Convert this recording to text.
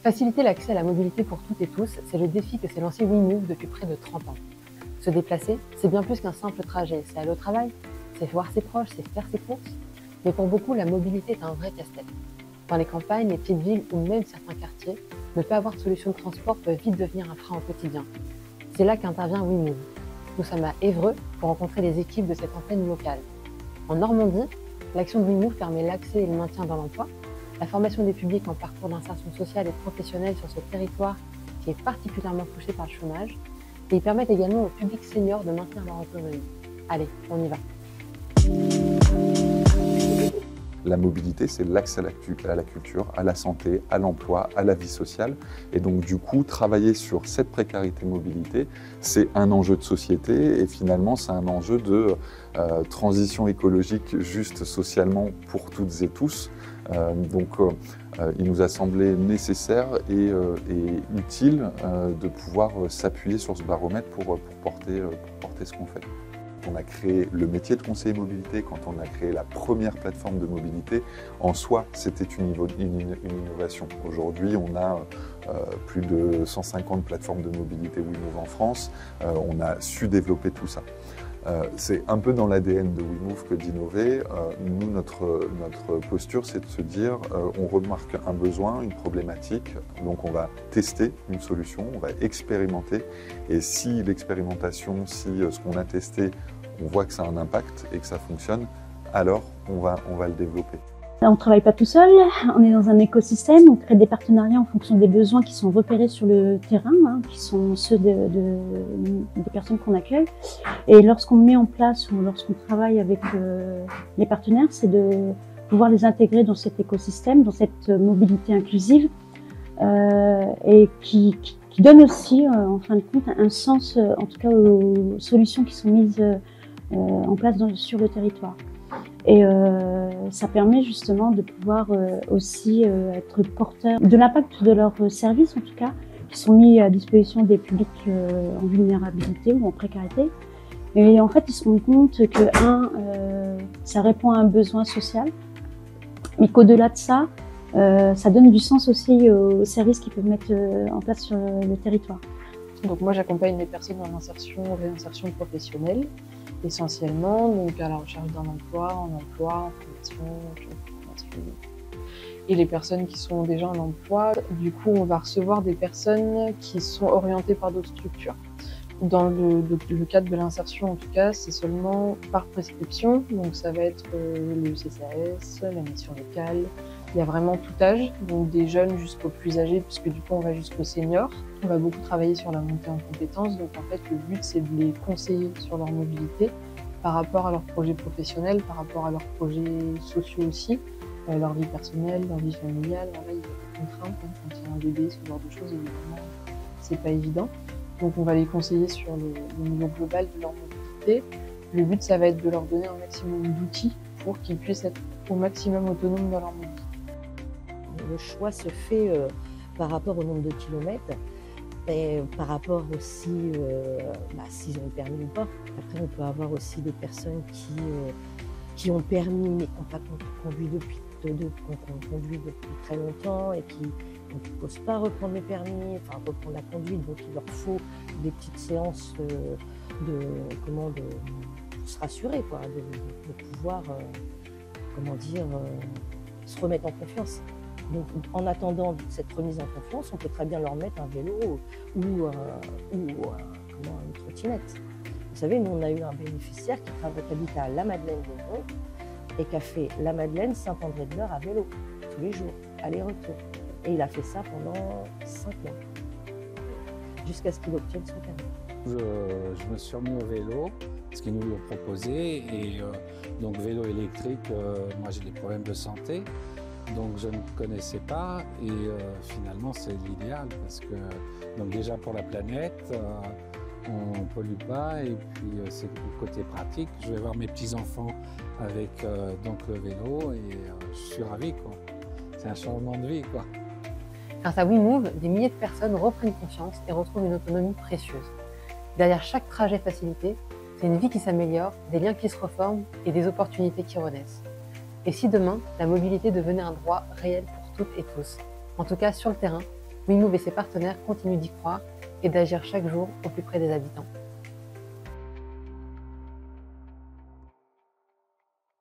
Faciliter l'accès à la mobilité pour toutes et tous, c'est le défi que s'est lancé WeMove depuis près de 30 ans. Se déplacer, c'est bien plus qu'un simple trajet. C'est aller au travail, c'est voir ses proches, c'est faire ses courses. Mais pour beaucoup, la mobilité est un vrai casse-tête. Dans les campagnes, les petites villes ou même certains quartiers, ne pas avoir de solution de transport peut vite devenir un frein au quotidien. C'est là qu'intervient WeMove. Nous sommes à Évreux pour rencontrer les équipes de cette antenne locale. En Normandie, l'action de WeMove permet l'accès et le maintien dans l'emploi, la formation des publics en parcours d'insertion sociale et professionnelle sur ce territoire qui est particulièrement touché par le chômage, et ils permettent également aux publics seniors de maintenir leur autonomie. Allez, on y va. La mobilité, c'est l'accès à la culture, à la santé, à l'emploi, à la vie sociale. Et donc, du coup, travailler sur cette précarité mobilité, c'est un enjeu de société et finalement, c'est un enjeu de transition écologique juste socialement pour toutes et tous. Il nous a semblé nécessaire et utile de pouvoir s'appuyer sur ce baromètre pour porter ce qu'on fait. Quand on a créé le métier de conseiller mobilité, quand on a créé la première plateforme de mobilité, en soi, c'était une innovation. Aujourd'hui, on a plus de 150 plateformes de mobilité WeMove en France. On a su développer tout ça. C'est un peu dans l'ADN de WeMove que d'innover. Nous, notre posture, c'est de se dire, on remarque un besoin, une problématique, donc on va tester une solution, on va expérimenter. Et si l'expérimentation, si ce qu'on a testé, on voit que ça a un impact et que ça fonctionne, alors on va le développer. On ne travaille pas tout seul, on est dans un écosystème, on crée des partenariats en fonction des besoins qui sont repérés sur le terrain, qui sont ceux des personnes qu'on accueille. Et lorsqu'on met en place ou lorsqu'on travaille avec les partenaires, c'est de pouvoir les intégrer dans cet écosystème, dans cette mobilité inclusive et qui donne aussi, en fin de compte, un sens, en tout cas aux solutions qui sont mises en place sur le territoire. Et ça permet justement de pouvoir aussi être porteur de l'impact de leurs services, en tout cas, qui sont mis à disposition des publics en vulnérabilité ou en précarité. Et en fait, ils se rendent compte que, ça répond à un besoin social, mais qu'au-delà de ça, ça donne du sens aussi aux services qu'ils peuvent mettre en place sur le territoire. Donc moi, j'accompagne les personnes en réinsertion professionnelle, essentiellement, donc à la recherche d'un emploi, en formation, et les personnes qui sont déjà en emploi, du coup, on va recevoir des personnes qui sont orientées par d'autres structures. Dans le cadre de l'insertion, en tout cas, c'est seulement par prescription, donc ça va être le CCAS, la mission locale. Il y a vraiment tout âge, donc des jeunes jusqu'aux plus âgés, puisque du coup on va jusqu'aux seniors. On va beaucoup travailler sur la montée en compétences, donc en fait le but c'est de les conseiller sur leur mobilité par rapport à leurs projets professionnels, par rapport à leurs projets sociaux aussi, leur vie personnelle, leur vie familiale. Voilà, il y a des contraintes, quand il y a un bébé, ce genre de choses, évidemment, c'est pas évident. Donc on va les conseiller sur le niveau global de leur mobilité. Le but ça va être de leur donner un maximum d'outils pour qu'ils puissent être au maximum autonomes dans leur mobilité. Le choix se fait par rapport au nombre de kilomètres et par rapport aussi s'ils ont le permis ou pas. Après, on peut avoir aussi des personnes qui ont le permis mais qui n'ont pas conduit depuis très longtemps et qui ne posent pas reprendre le permis, enfin reprendre la conduite. Donc il leur faut des petites séances pour se rassurer, quoi, de pouvoir se remettre en confiance. Donc, en attendant cette remise en confiance, on peut très bien leur mettre un vélo ou une trottinette. Vous savez, nous, on a eu un bénéficiaire qui habite à La Madeleine-des-Monts et qui a fait La Madeleine, Saint-André-de-l'Eure à vélo, tous les jours, aller-retour. Et il a fait ça pendant 5 mois, jusqu'à ce qu'il obtienne son permis. Je me suis remis au vélo, ce qu'ils nous l'ont proposé. Et donc, vélo électrique, moi j'ai des problèmes de santé. Donc je ne connaissais pas et finalement c'est l'idéal parce que donc déjà pour la planète, on ne pollue pas et puis c'est le côté pratique. Je vais voir mes petits-enfants avec donc le vélo et je suis ravi, quoi. C'est un changement de vie, quoi. Grâce à WeMove, des milliers de personnes reprennent confiance et retrouvent une autonomie précieuse. Derrière chaque trajet facilité, c'est une vie qui s'améliore, des liens qui se reforment et des opportunités qui renaissent. Et si demain, la mobilité devenait un droit réel pour toutes et tous? En tout cas, sur le terrain, Wimove et ses partenaires continuent d'y croire et d'agir chaque jour au plus près des habitants.